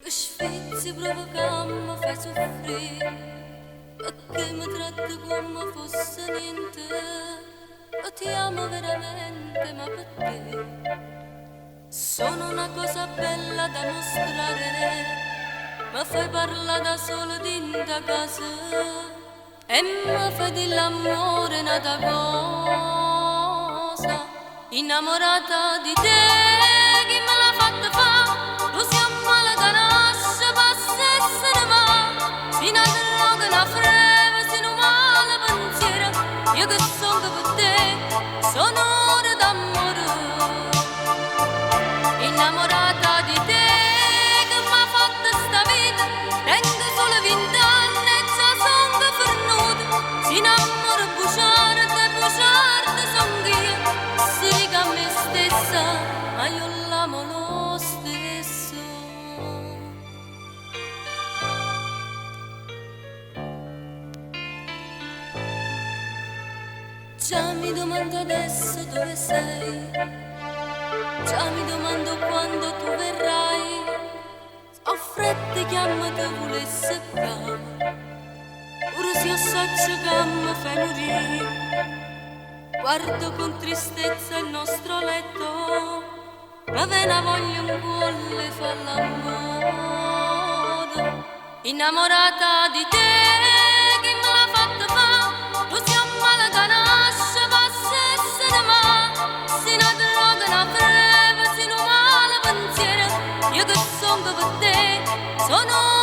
Che sfizi provocammo, fai soffrire, perché mi tratti come fosse niente. Io ti amo veramente, ma perché? Sono una cosa bella da mostrare, ma fai parlare da solo dinta casa e mi fai di l'amore nata cosa. Innamorata di te, chi me l'ha fatta fa? Lo siamo male da nascere, passa e se ne va. Fino a droga, una freva, se non male pensiero. Io che sono per te, sono ore d'amore. Innamorata di te, che m'ha fatta sta vita. Tengo solo 20 anni e già sono fernuta. Si innamora buciarte son io. Si dica a me stessa, ma io l'amo lo stesso. Già mi domando adesso dove sei, già mi domando quando tu verrai. Ho fretta che amma te volesse qua, ora si assaggia che mi fai morire. Guardo con tristezza il nostro letto, ma ve ne voglio un vuole far l'amore. Innamorata di te, chi me l'ha fatta fa? Lo siamo male da nascere, passa e se ne va. Si una droga, una breve, si un male pensiero. Io che sono per te, sono